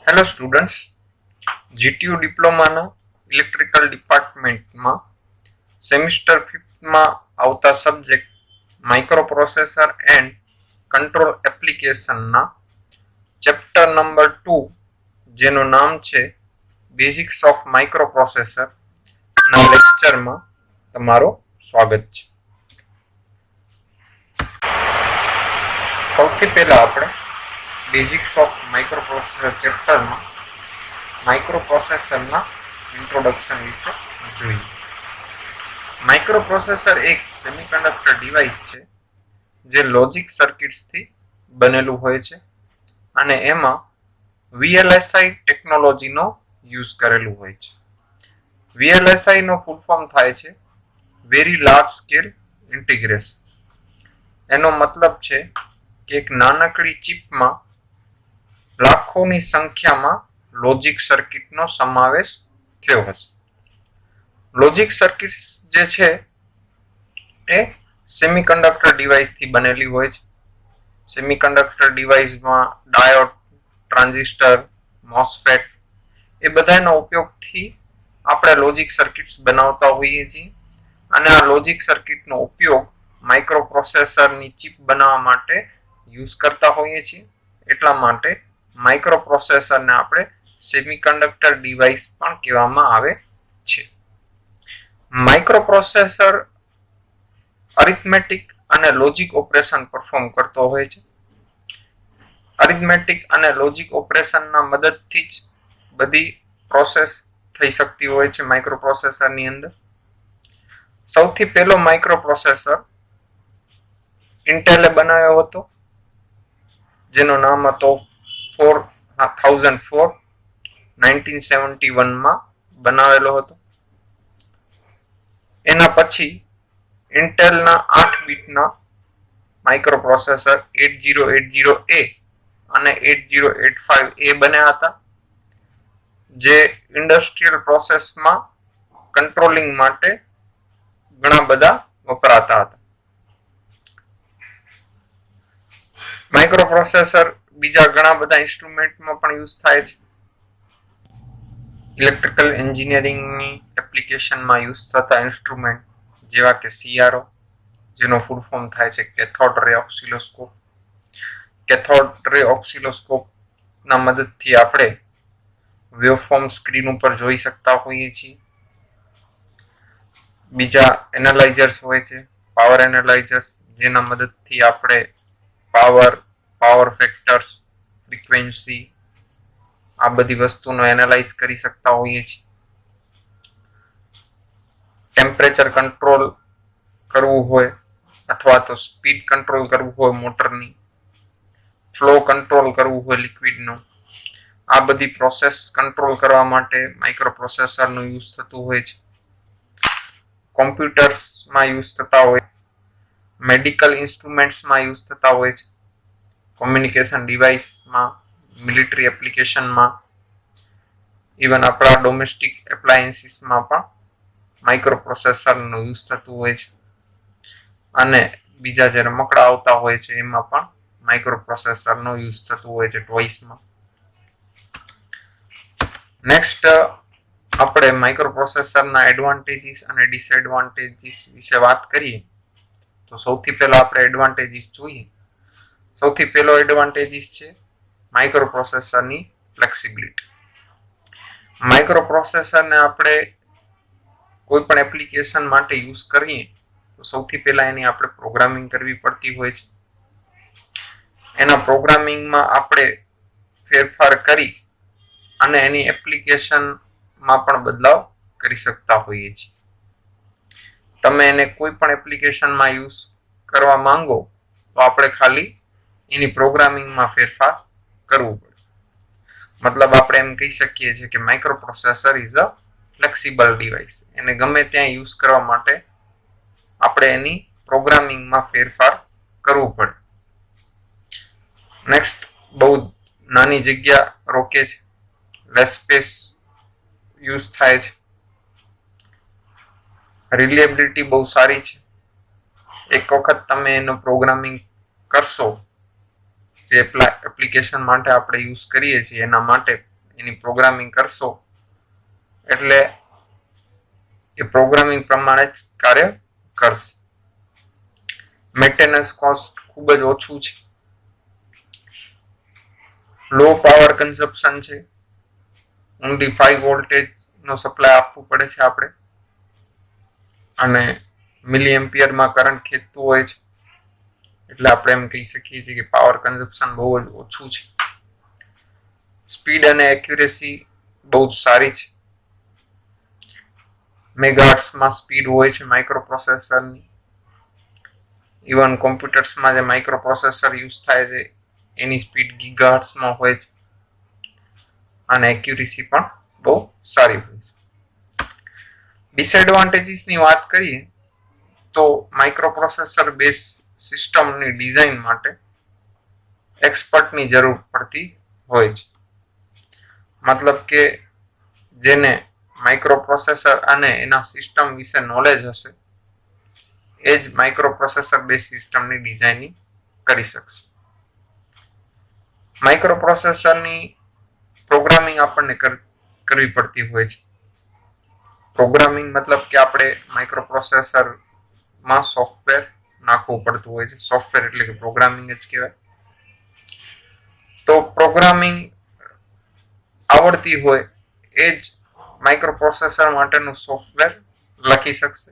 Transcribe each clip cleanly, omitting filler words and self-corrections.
Hello students, GTU ડિપ્લોમાના electrical ડિપાર્ટમેન્ટમાં semester 5માં આવતા સબ્જેક્ટ માઇક્રોપ્રોસેસર એન્ડ કંટ્રોલ એપ્લિકેશનના ચેપ્ટર નંબર 2 જેનું નામ છે બેઝિક્સ ઓફ માઇક્રોપ્રોસેસર ના લેક્ચરમાં તમારો સ્વાગત છે. સૌથી પહેલા આપણે બેઝિક્સ ઓફ માઇક્રોપ્રોસેસર ચેપ્ટરમાં માઇક્રોપ્રોસેસરના ઇન્ટ્રોડક્શન વિશે જોઈએ. માઇક્રોપ્રોસેસર એક સેમિકન્ડક્ટર ડિવાઇસ છે જે લોજિક સર્કિટ્સથી બનેલું હોય છે અને એમાં VLSI ટેકનોલોજીનો યુઝ કરેલું હોય છે. VLSI નો ફૂલ ફોર્મ થાય છે વેરી લાર્જ સ્કેલ ઇન્ટિગ્રેશન. એનો મતલબ છે કે એક નાનકડી ચિપમાં લાખોની સંખ્યામાં લોજિક સર્કિટનો સમાવેશ થયો હશે. લોજિક સર્કિટ્સ જે છે એ સેમિકન્ડક્ટર ડિવાઇસથી બનેલી હોય છે. સેમિકન્ડક્ટર ડિવાઇસમાં ડાયોડ, ટ્રાન્ઝિસ્ટર, મોસ્ફેટ એ બધાનો ઉપયોગથી આપણે લોજિક સર્કિટ્સ બનાવતા હોઈએ છીએ અને આ લોજિક સર્કિટનો ઉપયોગ માઇક્રોપ્રોસેસરની ચિપ બનાવવા માટે યુઝ કરતા હોઈએ છીએ. એટલા માટે માઇક્રોપ્રોસેસરને આપણે સેમિકન્ડક્ટર ડિવાઇસ પણ કહેવામાં આવે છે. માઇક્રોપ્રોસેસર અરિથમેટિક અને લોજિક ઓપરેશન પરફોર્મ કરતો હોય છે. અરિથમેટિક અને લોજિક ઓપરેશનના મદદથી જ બધી પ્રોસેસ થઈ શકતી હોય છે માઇક્રોપ્રોસેસરની અંદર. સૌથી પહેલો માઇક્રોપ્રોસેસર ઇન્ટેલે બનાવ્યો હતો જેનું નામ હતો 1971માં બનાવેલો હતો. એના પછી ઇન્ટેલના 8 બીટના માઇક્રોપ્રોસેસર 8080A અને 8085A બન્યા હતા જે ઇન્ડસ્ટ્રીયલ પ્રોસેસમાં કંટ્રોલિંગ માટે ઘણા બધા વપરાતા હતા. માઇક્રોપ્રોસેસર બીજા ઘણા બધા ઇન્સ્ટ્રુમેન્ટમાં પણ યુઝ થાય છે. ઇલેક્ટ્રિકલ એન્જિનિયરિંગની એપ્લિકેશનમાં યુઝ થતા ઇન્સ્ટ્રુમેન્ટ જેવા કે CRO જેનો ફૂલ ફોર્મ થાય છે કેથોડ રે ઓસિલોસ્કોપ. કેથોડ રે ઓસિલોસ્કોપના મદદથી આપણે વેવફોર્મ સ્ક્રીન ઉપર જોઈ શકતા હોઈએ છીએ. બીજા એનાલાઇઝર્સ હોય છે, પાવર એનાલાઇઝર્સ, જેના મદદથી આપણે પાવર ફેક્ટર્સ, ફ્રીક્વન્સી આ બધી વસ્તુનો એનાલાઇઝ કરી શકતા હોઈએ છીએ. ટેમ્પરેચર કંટ્રોલ કરવું હોય અથવા તો સ્પીડ કંટ્રોલ કરવું હોય મોટરની, ફ્લો કંટ્રોલ કરવું હોય લિક્વિડનું, આ બધી પ્રોસેસ કંટ્રોલ કરવા માટે માઇક્રોપ્રોસેસરનો યુઝ થતું હોય છે. કોમ્પ્યુટર્સમાં યુઝ થતા હોય, મેડિકલ ઇન્સ્ટ્રુમેન્ટ્સમાં યુઝ થતા હોય છે, કોમ્યુનિકેશન ડિવાઇસમાં, મિલિટરી એપ્લિકેશનમાં, ઇવન આપણા ડોમેસ્ટિક એપ્લાયન્સીસમાં પણ માઇક્રોપ્રોસેસરનો યુઝ થતું હોય છે. અને બીજા જે રમકડા આવતા હોય છે એમાં પણ માઇક્રોપ્રોસેસરનો યુઝ થતું હોય છે ટોયસમાં. નેક્સ્ટ આપણે માઇક્રોપ્રોસેસરના એડવાન્ટેજીસ અને ડિસએડવાન્ટેજીસ વિશે વાત કરીએ તો સૌથી પહેલા આપણે એડવાન્ટેજીસ જોઈએ. સૌથી પહેલો એડવાન્ટેજીસ છે માઇક્રોપ્રોસેસરની ફ્લેક્સિબિલિટી. માઇક્રોપ્રોસેસરને આપણે કોઈ પણ એપ્લિકેશન માટે યુઝ કરીએ તો સૌથી પહેલા એની આપણે પ્રોગ્રામિંગ કરવી પડતી હોય છે. એના પ્રોગ્રામિંગમાં આપણે ફેરફાર કરી અને એની એપ્લિકેશનમાં પણ બદલાવ કરી શકતા હોઈએ છીએ. તમે એને કોઈ પણ એપ્લિકેશનમાં યુઝ કરવા માંગો તો આપણે ખાલી એની પ્રોગ્રામિંગમાં ફેરફાર કરવું પડે. મતલબ આપણે એમ કહી શકીએ છીએ કે microprocessor is a flexible device. એને ગમે ત્યાં યુઝ કરવા માટે આપણે એની પ્રોગ્રામિંગમાં ફેરફાર કરવું પડે. નેક્સ્ટ, બહુ નાની જગ્યા રોકે છે, લેસ સ્પેસ યુઝ થાય છે. રિલાયબિલિટી બહુ સારી છે. એક વખત તમે એનું પ્રોગ્રામિંગ કરશો જે એપ્લિકેશન માટે આપણે યુઝ કરીએ છીએ એના માટે એની પ્રોગ્રામિંગ કરશો એટલે એ પ્રોગ્રામિંગ પ્રમાણે જ કાર્ય કરશે. મેન્ટેનન્સ કોસ્ટ ખૂબ જ ઓછું છે, લો પાવર કન્ઝપ્શન છે, ઓનલી 5 વોલ્ટેજ નો સપ્લાય આપવું પડે છે આપણે, અને મિલી એમ્પિયરમાં કરંટ ખેંચતું હોય છે, એટલે આપણે એમ કહી શકીએ છીએ કે પાવર કન્ઝપ્શન બહુ જ ઓછું છે. સ્પીડ અને એક્યુરેસી બહુ જ સારી છે. મેગાહર્ટ્ઝમાં સ્પીડ હોય છે માઇક્રોપ્રોસેસરની. ઇવન કોમ્પ્યુટર્સમાં જે માઇક્રોપ્રોસેસર યુઝ થાય છે એની સ્પીડ ગીગાહર્ટ્ઝમાં હોય છે, અને એક્યુરેસી પણ બહુ સારી હોય છે. ડિસએડવાન્ટેજીસની વાત કરીએ તો માઇક્રોપ્રોસેસર બેઝ સિસ્ટમની ડિઝાઇન માટે એક્સપર્ટની જરૂર પડતી હોય છે. મતલબ કે જેને માઇક્રોપ્રોસેસર અને એના સિસ્ટમ વિશે નોલેજ હશે એ જ માઇક્રોપ્રોસેસર બેઝ સિસ્ટમની ડિઝાઇનિંગ કરી શકશે. માઇક્રોપ્રોસેસરની પ્રોગ્રામિંગ આપણને કરવી પડતી હોય છે. પ્રોગ્રામિંગ મતલબ કે આપણે માઇક્રોપ્રોસેસરમાં સોફ્ટવેર નાખવું પડતું હોય છે. સોફ્ટવેર એટલે કે પ્રોગ્રામિંગ જ કહેવાય. તો પ્રોગ્રામિંગ આવડતી હોય એ જ માઇક્રોપ્રોસેસર માટેનું સોફ્ટવેર લખી શકશે.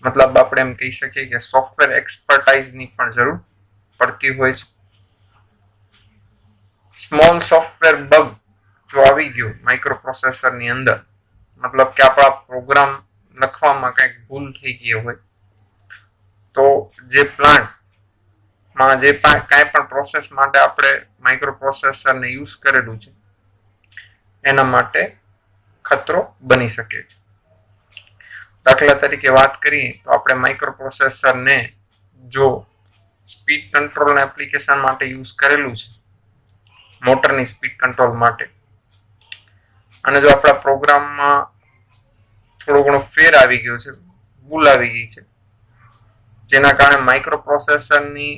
મતલબ આપણે એમ કહી શકીએ કે સોફ્ટવેર એક્સપર્ટાઇઝની પણ જરૂર પડતી હોય છે. સ્મોલ સોફ્ટવેર બગ જો આવી ગયો માઇક્રોપ્રોસેસરની અંદર, મતલબ કે આપણા પ્રોગ્રામ લખવામાં કંઈક ભૂલ થઈ ગઈ હોય, તો જે પ્લાન્ટમાં જે કાંઈ પણ પ્રોસેસ માટે આપણે માઇક્રોપ્રોસેસરને યુઝ કરેલું છે એના માટે ખતરો બની શકે છે. દાખલા તરીકે વાત કરીએ તો આપણે માઇક્રોપ્રોસેસરને જો સ્પીડ કંટ્રોલ એપ્લિકેશન માટે યુઝ કરેલું છે, મોટરની સ્પીડ કંટ્રોલ માટે, અને જો આપણા પ્રોગ્રામમાં થોડો ઘણો ફેર આવી ગયો છે, ભૂલ આવી ગઈ છે, જેના કારણે માઇક્રોપ્રોસેસરની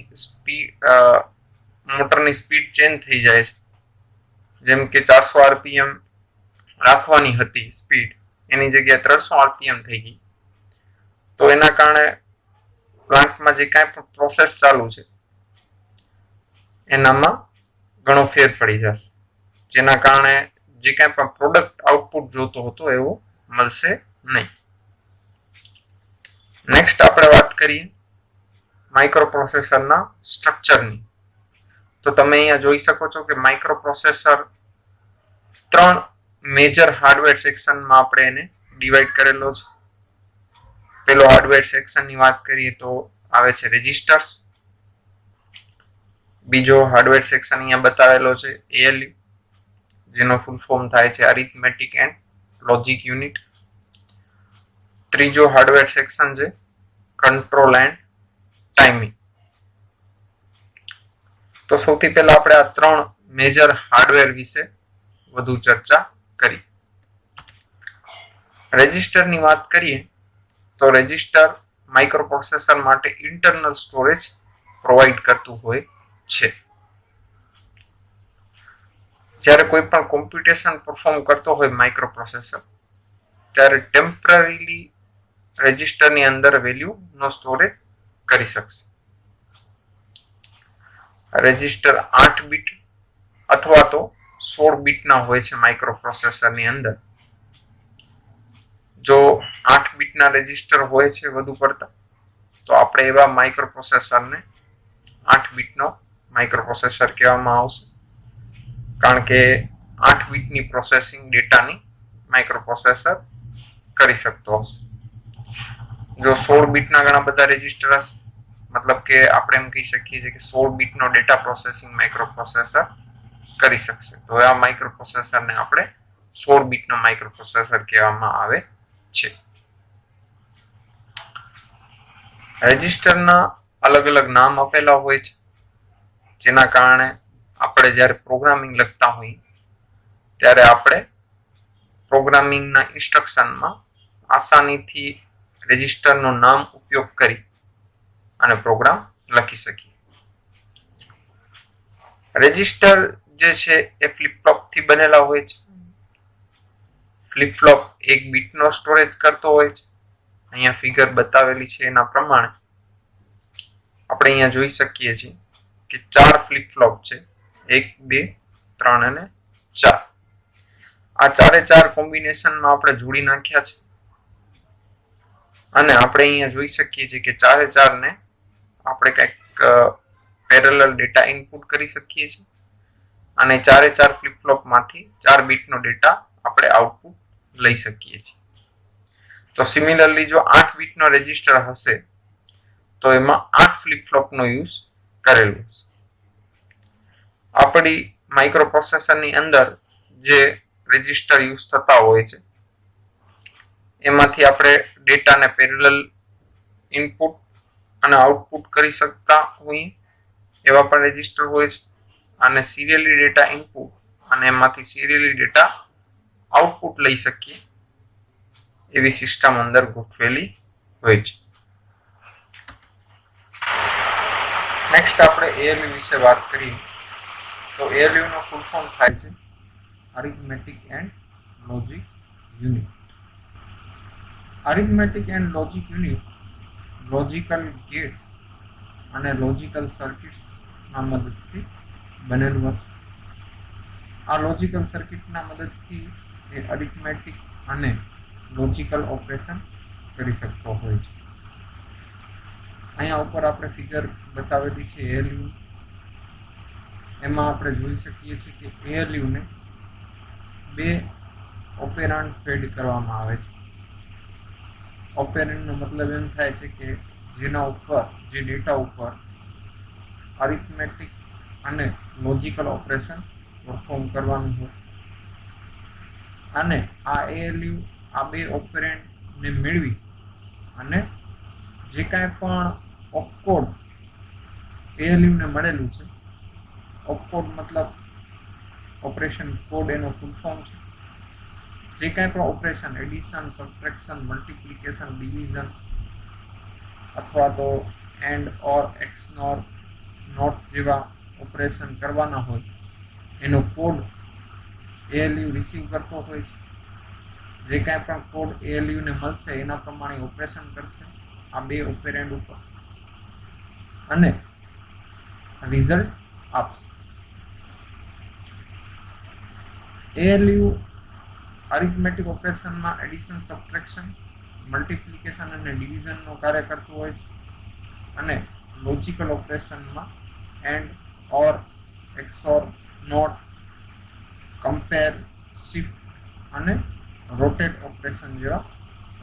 મોટરની સ્પીડ ચેન્જ થઈ જાય છે. જેમ કે 400 આરપીએમ રાખવાની હતી સ્પીડ, એની જગ્યાએ 300 આરપીએમ થઈ ગઈ, તો એના કારણે પ્લાન્ટમાં જે કાંઈ પણ પ્રોસેસ ચાલુ છે એનામાં ઘણો ફેર પડી જશે, જેના કારણે જે કાંઈ પણ પ્રોડક્ટ આઉટપુટ જોતો હતો એવો મળશે નહીં. નેક્સ્ટ આપણે વાત કરીએ માઇક્રોપ્રોસેસરના સ્ટ્રક્ચરની. તો તમે અહીંયા જોઈ શકો છો કે માઇક્રોપ્રોસેસર 3 મેજર હાર્ડવેર સેક્શનમાં આપણે એને ડિવાઈડ કરેલો છે. પેલો હાર્ડવેર સેક્શનની વાત કરીએ તો આવે છે રેજિસ્ટર્સ. બીજો હાર્ડવેર સેક્શન અહીંયા બતાવેલો છે ALU, જેનો ફૂલ ફોર્મ થાય છે અરિથમેટિક એન્ડ લોજિક યુનિટ. ત્રીજો હાર્ડવેર સેક્શન છે કંટ્રોલ એન્ડ ટાઈમિંગ. તો સૌથી પહેલા આપણે આ 3 મેજર હાર્ડવેર વિશે વધુ ચર્ચા કરી. રેજિસ્ટરની વાત કરીએ તો રેજિસ્ટર માઇક્રોપ્રોસેસર માટે ઇન્ટરનલ સ્ટોરેજ પ્રોવાઈડ કરતું હોય છે. જ્યારે કોઈ પણ કોમ્પ્યુટેશન પરફોર્મ કરતો હોય માઇક્રોપ્રોસેસર, ત્યારે ટેમ્પરરીલી રેજિસ્ટરની અંદર વેલ્યુ નો સ્ટોરેજ કરી શકશે. રેજિસ્ટર 8 બીટ અથવા તો 16 બીટના હોય છે માઇક્રોપ્રોસેસરની અંદર. જો 8 બીટના રેજિસ્ટર હોય છે વધુ પડતા, તો આપણે એવા માઇક્રોપ્રોસેસરને 8 બીટનો માઇક્રોપ્રોસેસર કહેવામાં આવશે, કારણ કે 8 બીટની પ્રોસેસિંગ ડેટાની માઇક્રોપ્રોસેસર કરી શકતો હશે. જો 16 બીટના ઘણા બધા રેજિસ્ટર હશે, મતલબ કે આપણે એમ કહી શકીએ છીએ કે 16 બીટનો ડેટા પ્રોસેસિંગ માઇક્રોપ્રોસેસર કરી શકશે, તો આ માઇક્રોપ્રોસેસરને આપણે 16 બીટનો માઇક્રોપ્રોસેસર કહેવામાં આવે છે. રેજિસ્ટરના અલગ અલગ નામ આપેલા હોય છે, જેના કારણે આપણે જ્યારે પ્રોગ્રામિંગ લખતા હોઈએ ત્યારે આપણે પ્રોગ્રામિંગના ઇન્સ્ટ્રક્શનમાં આસાનીથી રેજિસ્ટરનું નામ ઉપયોગ કરી અને પ્રોગ્રામ લખી શકીએ. રેજિસ્ટર જે છે એ ફ્લિપ ફ્લોપ થી બનેલા હોય છે. ફ્લિપ ફ્લોપ એક બીટનો સ્ટોરેજ કરતો હોય છે. અહીંયા ફિગર બતાવેલી છે એના પ્રમાણે આપણે અહીંયા જોઈ શકીએ છીએ કે 4 ફ્લિપ ફ્લોપ છે. 1 2 3 અને 4. આ ચારે ચાર કોમ્બિનેશનમાં આપણે જોડી નાખ્યા છે અને આપણે અહીંયા જોઈ શકીએ છીએ કે ચારે ચાર ને આપણે કંઈક પેરેલલ ડેટા ઇનપુટ કરી શકીએ છીએ અને ચારે ચાર ફ્લિપ ફ્લોપ માંથી 4 બીટનો ડેટા આપણે આઉટપુટ લઈ શકીએ છીએ. તો સિમિલરલી જો 8 બીટનો રજિસ્ટર હશે તો એમાં 8 ફ્લિપ ફ્લોપનો યુઝ કરેલો છે. આપણી માઇક્રોપ્રોસેસરની અંદર જે રજિસ્ટર યુઝ થતા હોય છે એમાંથી આપણે ડેટાને પેરેલલ ઇનપુટ અને આઉટપુટ કરી શકતા હોઈએ એવા પણ રજિસ્ટર હોય છે અને સિરિયલી ડેટા ઇનપુટ અને એમાંથી સિરિયલી ડેટા આઉટપુટ લઈ શકીએ એવી સિસ્ટમ અંદર ગોઠવેલી હોય છે. નેક્સ્ટ આપણે ALU વિશે વાત કરીએ તો ALU નો ફૂલ ફોર્મ થાય છે Arithmetic and Logic Unit. Arithmetic and Logic Unit logical gates અને લોજિકલ સર્કિટ્સ ના મદદથી બનેલું હશે. આ લોજિકલ સર્કિટના મદદથી એ અરિથમેટિક અને લોજિકલ ઓપરેશન કરી શકતો હોય છે. અહીંયા ઉપર આપણે ફિગર બતાવેલી છે ALU. એમાં આપણે જોઈ શકીએ છીએ કે ALU ને બે ઓપેરાન્ડ ફેડ કરવામાં આવે છે. ઓપેરેન્ડનો મતલબ એમ થાય છે કે જેના ઉપર જે ડેટા ઉપર અરિથમેટિક અને લોજિકલ ઓપરેશન પરફોર્મ કરવાનું હોય અને આ ALU આ બે ઓપરેન્ડને મેળવી અને જે કાંઈ પણ ઓપકોડ ALU ને મળેલું છે, ઓપકોડ મતલબ ઓપરેશન કોડ એનો ફૂલ ફોર્મ છે. જે કાંઈ પણ operation addition, subtraction, multiplication, division અથવા તો એન્ડ ઓર, એક્સનોર, નોટ જેવા ઓપરેશન કરવાના હોય એનો કોડ ALU રિસીવ કરતો હોય છે. જે કાંઈ પણ કોડ ALU ને મળશે એના પ્રમાણે ઓપરેશન કરશે આ બે ઓપેરેન્ડ ઉપર અને રિઝલ્ટ આપશે. ALU અરિથમેટિક ઓપરેશનમાં એડિશન, સબટ્રેક્શન, મલ્ટિપ્લિકેશન અને ડિવિઝનનો કાર્ય કરતું હોય છે અને લોજિકલ ઓપરેશનમાં AND, OR, XOR, NOT, compare, shift અને રોટેટ ઓપરેશન જેવા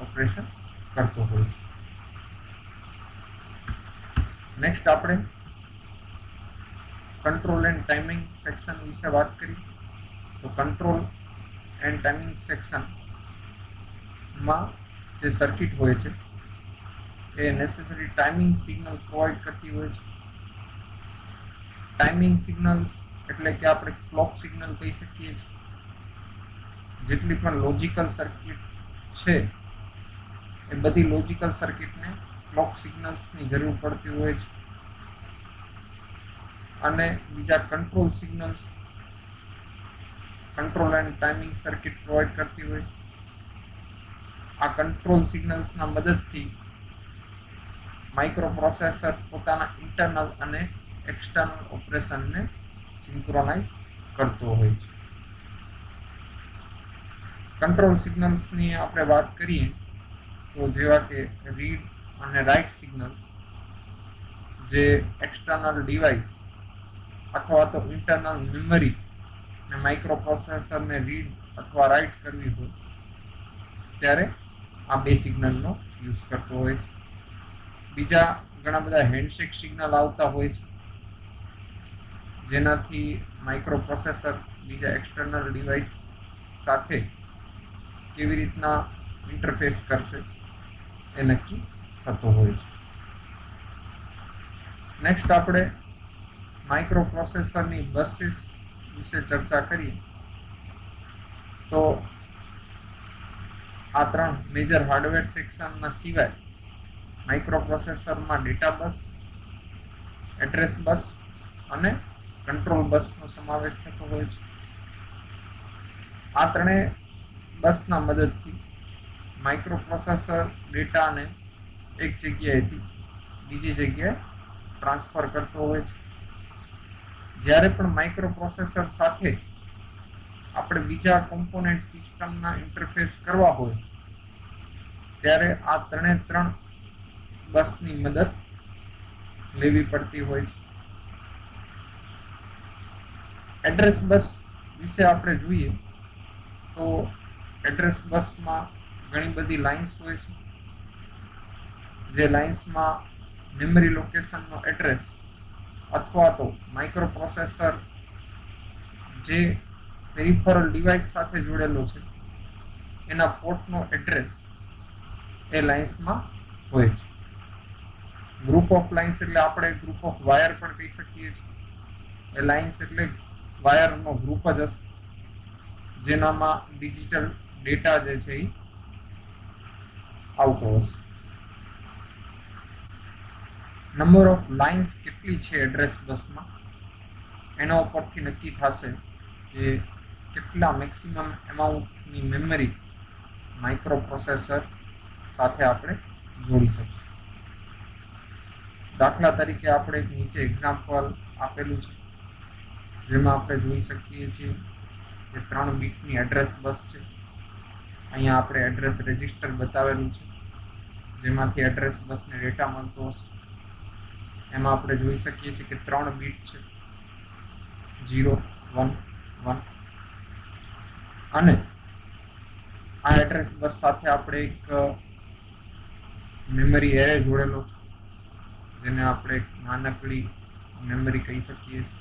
ઓપરેશન કરતો હોય છે. નેક્સ્ટ આપણે કંટ્રોલ એન્ડ ટાઈમિંગ સેક્શન વિશે વાત કરીએ તો કંટ્રોલ એન્ડ ટાઈમિંગ સેક્શનમાં જે સર્કિટ હોય છે એ નેસેસરી ટાઈમિંગ સિગ્નલ પ્રોવાઈડ કરતી હોય છે. ટાઈમિંગ સિગ્નલ્સ એટલે કે આપણે ક્લોક સિગ્નલ કહી શકીએ છીએ. જેટલી પણ લોજિકલ સર્કિટ છે એ બધી લોજિકલ સર્કિટને ક્લોક સિગ્નલ્સની જરૂર પડતી હોય છે અને બીજા control signals control and timing circuit provide કરતી હોય છે. આ કંટ્રોલ સિગ્નલ્સના મદદથી માઇક્રોપ્રોસેસર પોતાના ઇન્ટરનલ અને એક્સટર્નલ ઓપરેશનને સિન્ક્રોનાઇઝ કરતો હોય છે. કંટ્રોલ સિગ્નલ્સની આપણે વાત કરીએ તો જેવા કે રીડ અને રાઇટ સિગ્નલ્સ જે એક્સટર્નલ ડિવાઇસ અથવા તો ઇન્ટરનલ મેમરી ને માઇક્રોપ્રોસેસરને રીડ અથવા રાઇટ કરવી હોય ત્યારે આ બે સિગ્નલનો યુઝ કરતો હોય છે. બીજા ઘણા બધા હેન્ડશેક સિગ્નલ આવતા હોય છે જેનાથી માઇક્રોપ્રોસેસર બીજા એક્સટર્નલ ડિવાઇસ સાથે કેવી રીતના ઇન્ટરફેસ કરશે એ નક્કી થતો હોય છે. નેક્સ્ટ આપણે માઇક્રોપ્રોસેસરની બસીસ વિશે ચર્ચા કરીએ તો આ ત્રણ મેજર હાર્ડવેર સેક્શનના સિવાય માઇક્રોપ્રોસેસરમાં ડેટા બસ, એડ્રેસ બસ અને કંટ્રોલ બસનો સમાવેશ થતો હોય છે. આ ત્રણેય બસના મદદથી માઇક્રોપ્રોસેસર ડેટાને એક જગ્યાએથી બીજી જગ્યાએ ટ્રાન્સફર કરતો હોય છે. જ્યારે પણ માઇક્રોપ્રોસેસર સાથે આપણે બીજા કોમ્પોનેન્ટ સિસ્ટમના ઇન્ટરફેસ કરવા હોય ત્યારે આ ત્રણ બસની મદદ લેવી પડતી હોય છે. એડ્રેસ બસ વિશે આપણે જોઈએ તો એડ્રેસ બસમાં ઘણી બધી લાઇન્સ હોય છે. જે લાઇન્સમાં મેમરી લોકેશનનો એડ્રેસ અથવા તો માઇક્રોપ્રોસેસર જે પેરિફેરલ ડિવાઇસ સાથે જોડેલો છે એના પોર્ટનો એડ્રેસ એ લાઇન્સમાં હોય છે. ગ્રુપ ઓફ લાઇન્સ એટલે આપણે ગ્રુપ ઓફ વાયર પણ કહી શકીએ છીએ. એ લાઇન્સ એટલે વાયરનો ગ્રુપ જ હશે જેનામાં ડિજિટલ ડેટા જે છે એ આવતો હશે. નંબર ઓફ લાઇન્સ કેટલી છે એડ્રેસ બસમાં એના ઉપરથી નક્કી થશે કે કેટલા મેક્સિમમ એમાઉન્ટની મેમરી માઇક્રોપ્રોસેસર સાથે આપણે જોડી શકશું. દાખલા તરીકે આપણે નીચે એક્ઝામ્પલ આપેલું છે જેમાં આપણે જોઈ શકીએ છીએ કે 3 બીટની એડ્રેસ બસ છે. અહીંયા આપણે એડ્રેસ રજિસ્ટર બતાવેલું છે જેમાંથી એડ્રેસ બસને ડેટા મળતો હશે. એમાં આપણે જોઈ શકીએ છીએ કે 3 બીટ છે 0 1 1 અને આ એડ્રેસ બસ સાથે આપણે એક મેમરી એરે જોડેલો છે જેને આપણે નાનકડી મેમરી કહી શકીએ છીએ.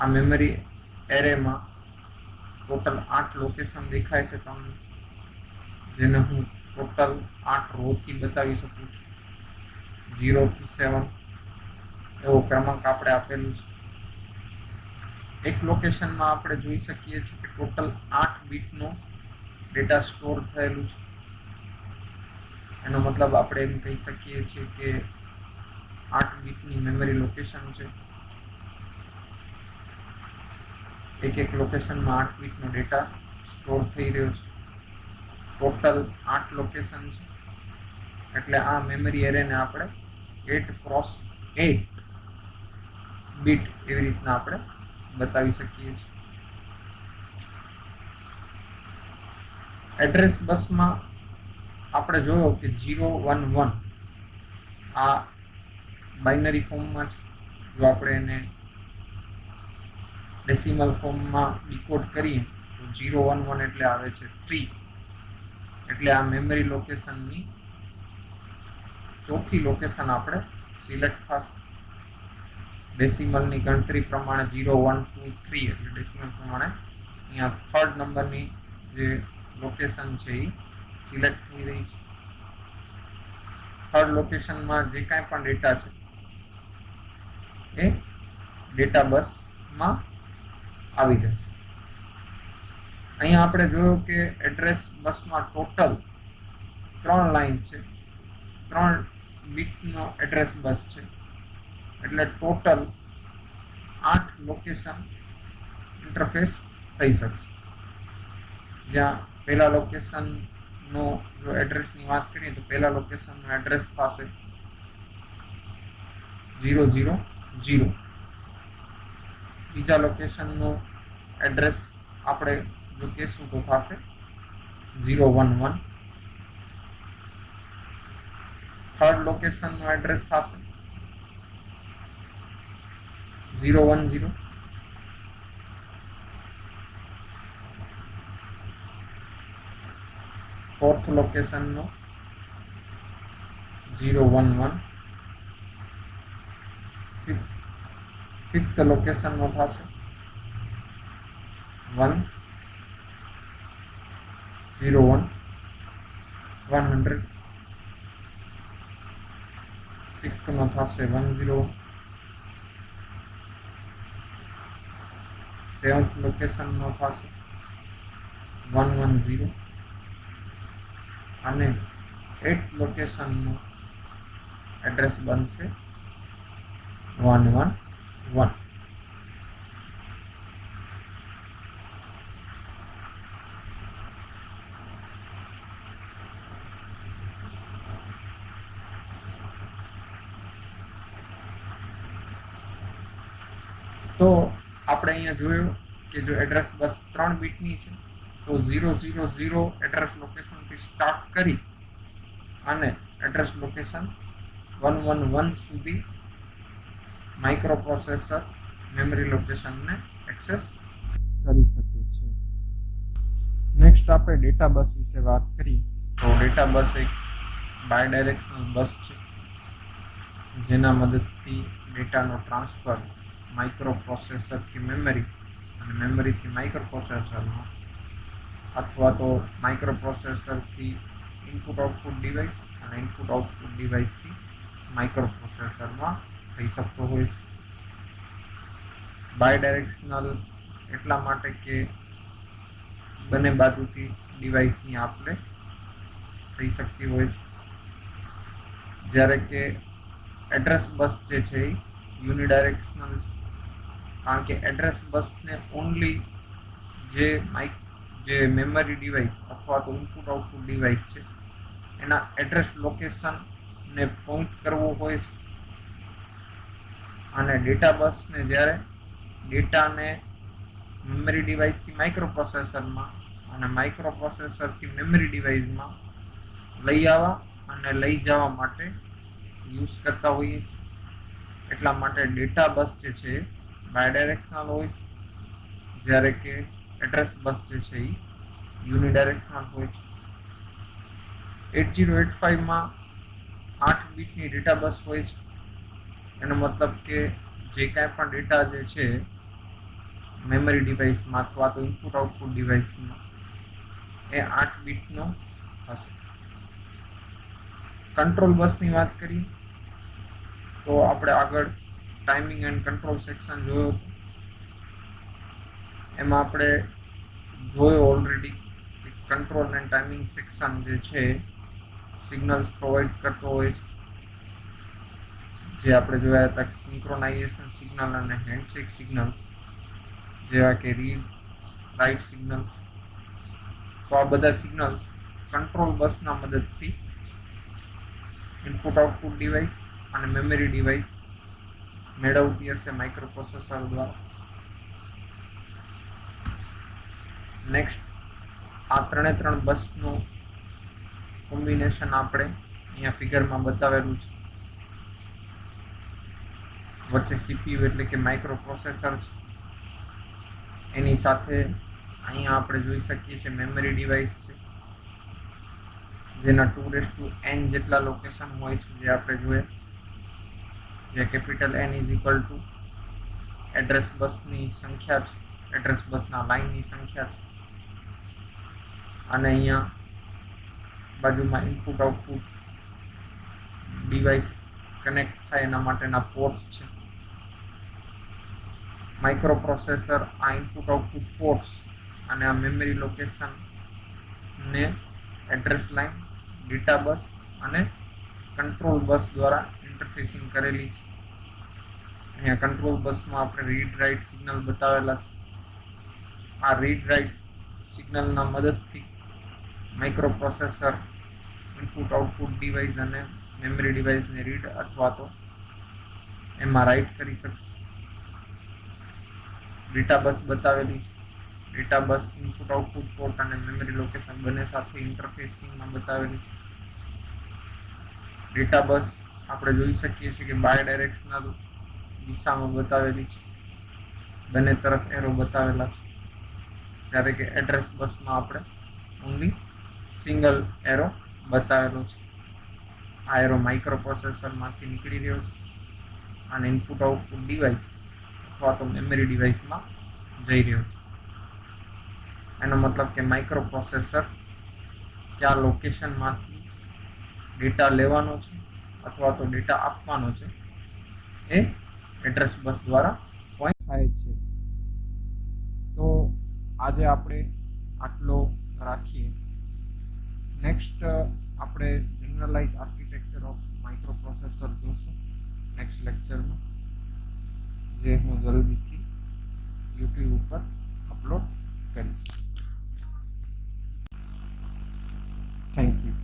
આ મેમરી એરેમાં ટોટલ 8 લોકેશન દેખાય છે તમને, જેને હું ટોટલ 8 રોથી બતાવી શકું છું. 0 થી 7 એવો ક્રમાંક આપણે આપેલું છે. એક લોકેશનમાં આપણે જોઈ શકીએ છીએ કે ટોટલ 8 બીટનો ડેટા સ્ટોર થયેલું છે. એનો મતલબ આપણે એમ કહી શકીએ છીએ કે 8 બીટની મેમરી લોકેશન છે. એક લોકેશનમાં 8 બીટનો ડેટા સ્ટોર થઈ રહ્યો છે. ટોટલ 8 લોકેશન છે એટલે આ મેમરી એરેને આપણે 8x8 બીટ એવી રીતના આપણે બતાવી શકીએ છીએ. એડ્રેસ બસમાં આપણે જોયો કે 0 1 1 આ બાઇનરી ફોર્મમાં છે. જો આપણે એને ડેસિમલ ફોર્મમાં ડીકોડ કરીએ તો 0 1 1 એટલે આવે છે 3. એટલે આ મેમરી લોકેશનની ચોથી લોકેશન આપણે સિલેક્ટ થશે. ડેસિમલની ગણતરી પ્રમાણે 0 1 2 3 એટલે ડેસિમલ પ્રમાણે અહીંયા થર્ડ નંબરની જે લોકેશન છે એ સિલેક્ટ થઈ રહી છે. થર્ડ લોકેશનમાં જે કાંઈ પણ ડેટા છે એ ડેટા બસમાં આવી જશે. અહીંયા આપણે જોયું કે એડ્રેસ બસમાં ટોટલ 3 લાઇન છે, 3 બીટનો એડ્રેસ બસ છે એટલે ટોટલ 8 લોકેશન ઇન્ટરફેસ થઈ શકશે. જ્યાં પહેલા લોકેશનનો જો એડ્રેસની વાત કરીએ તો પહેલા લોકેશનનો એડ્રેસ થશે 0 0 0. બીજા લોકેશનનો એડ્રેસ આપણે જો કહેશું તો થશે 0 1 1. થર્ડ લોકેશનનો એડ્રેસ થશે 0 1 0. ફોર્થ લોકેશનનો 0 1 1. ફિફ્થ લોકેશનનો થશે 1 0 1 100. સિક્સ્થનો થશે 1 0 1. સેવન્થ લોકેશનનો થશે 1 1 0 અને 8th લોકેશનનો એડ્રેસ બનશે 1 1 1. તો આપણે અહીંયા જોયું કે જો એડ્રેસ બસ 3 બીટની છે તો 000 એડ્રેસ લોકેશનથી સ્ટાર્ટ કરી અને એડ્રેસ લોકેશન 111 સુધી માઇક્રોપ્રોસેસર મેમરી લોકેશનને એક્સેસ કરી શકે છે. નેક્સ્ટ આપણે ડેટા બસ વિશે વાત કરીએ તો ડેટા બસ એક બાયડાયરેક્શનલ બસ છે જેના મદદથી ડેટાનો ટ્રાન્સફર માઇક્રોપ્રોસેસરથી મેમરી અને મેમરીથી માઇક્રોપ્રોસેસરમાં અથવા તો માઇક્રોપ્રોસેસરથી ઇનપુટ આઉટપુટ ડિવાઇસ અને ઇનપુટ આઉટપુટ ડિવાઇસથી માઇક્રોપ્રોસેસરમાં થઈ શકતો હોય છે. બાયડાયરેક્શનલ એટલા માટે કે બંને બાજુથી ડિવાઇસની આપ-લે થઈ શકતી હોય છે, જ્યારે કે એડ્રેસ બસ જે છે એ યુનિડાયરેક્શનલ છે, કારણ કે એડ્રેસ બસને ઓનલી જે મેમરી ડિવાઇસ અથવા તો ઇનપુટ આઉટપુટ ડિવાઇસ છે એના એડ્રેસ લોકેશનને પોઈન્ટ કરવું હોય છે, અને ડેટા બસને જ્યારે ડેટાને મેમરી ડિવાઇસથી માઇક્રોપ્રોસેસરમાં અને માઇક્રોપ્રોસેસરથી મેમરી ડિવાઇસમાં લઈ આવવા અને લઈ જવા માટે યુઝ કરતા હોઈએ છીએ. એટલા માટે ડેટા બસ જે છે બાયડાયરેક્શનલ હોય છે, જ્યારે કે એડ્રેસ બસ જે છે એ યુનિડાયરેક્શનલ હોય છે. 8085માં 8 બીટની ડેટા બસ હોય છે. એનો મતલબ કે જે કાંઈ પણ ડેટા જે છે મેમરી ડિવાઇસમાં અથવા તો ઇનપુટ આઉટપુટ ડિવાઇસમાં એ 8 બીટનો હશે. કંટ્રોલ બસની વાત કરીએ તો આપણે આગળ ટાઈમિંગ એન્ડ કંટ્રોલ સેક્શન જોયો હતો. એમાં આપણે જોયો ઓલરેડી કે કંટ્રોલ એન્ડ ટાઈમિંગ સેક્શન જે છે સિગ્નલ્સ પ્રોવાઈડ કરતો હોય છે, જે આપણે જોયા હતા કે સિંક્રોનાઇઝેશન સિગ્નલ અને હેન્ડશેક સિગ્નલ્સ જેવા કે રીડ રાઇટ સિગ્નલ્સ. તો આ બધા સિગ્નલ્સ કંટ્રોલ બસના મદદથી ઇનપુટ આઉટપુટ ડિવાઇસ અને મેમરી ડિવાઇસ મેળવતી હશે માઇક્રોપ્રોસેસર દ્વારા. નેક્સ્ટ આ 3 બસનું કોમ્બિનેશન આપણે અહીંયા ફિગરમાં બતાવેલું છે. વચ્ચે સીપીયુ એટલે કે માઇક્રોપ્રોસેસર છે, એની સાથે અહીંયા આપણે જોઈ શકીએ છીએ મેમરી ડિવાઇસ છે જેના 2n જેટલા લોકેશન હોય છે, જે આપણે જોઈએ જે capital N is equal to address બસની સંખ્યા છે, એડ્રેસ બસના લાઇનની સંખ્યા છે, અને અહીંયા બાજુમાં ઇનપુટ આઉટપુટ ડિવાઇસ કનેક્ટ થાય એના માટેના પોર્ટ્સ છે. માઇક્રોપ્રોસેસર આ ઇનપુટ આઉટપુટ પોર્ટ્સ અને આ મેમરી લોકેશનને એડ્રેસ લાઇન, ડેટા બસ અને કંટ્રોલ બસ દ્વારા ઇન્ટરફેસિંગ કરેલી છે. અહીંયા કંટ્રોલ બસમાં આપણે રીડ રાઇટ સિગ્નલ બતાવેલા છે. આ રીડ રાઇટ સિગ્નલના મદદથી માઇક્રોપ્રોસેસર ઇનપુટ આઉટપુટ ડિવાઇસ અને મેમરી ડિવાઇસને રીડ અથવા તો એમાં રાઇટ કરી શકશે. ડેટા બસ બતાવેલી છે. Data bus input output port અને મેમરી લોકેશન બંને સાથે ઇન્ટરફેસિંગમાં બતાવેલી છે. ડેટા બસ આપણે જોઈ શકીએ છીએ કે બાયડાયરેક્શનલ દિશામાં બતાવેલી છે, બંને તરફ એરો બતાવેલા છે, જ્યારે કે એડ્રેસ બસમાં આપણે ઓનલી સિંગલ એરો બતાવેલો છે. આ એરો માઇક્રોપ્રોસેસરમાંથી નીકળી રહ્યો છે અને ઇનપુટ આઉટપુટ ડિવાઇસ અથવા તો મેમરી ડિવાઇસમાં જઈ રહ્યો છે. એનો મતલબ કે માઇક્રોપ્રોસેસર કયા લોકેશનમાંથી ડેટા લેવાનો છે અથવા તો ડેટા આપવાનો છે એ એડ્રેસ બસ દ્વારા પોઈન્ટ થાય છે. તો આજે આપણે આટલો રાખીએ. નેક્સ્ટ આપણે જનરલાઇઝ આર્કિટેક્ચર ઓફ માઇક્રોપ્રોસેસર જોશું નેક્સ્ટ લેક્ચરમાં, જે હું જલ્દીથી યુટ્યુબ ઉપર અપલોડ કરીશ. Thank you.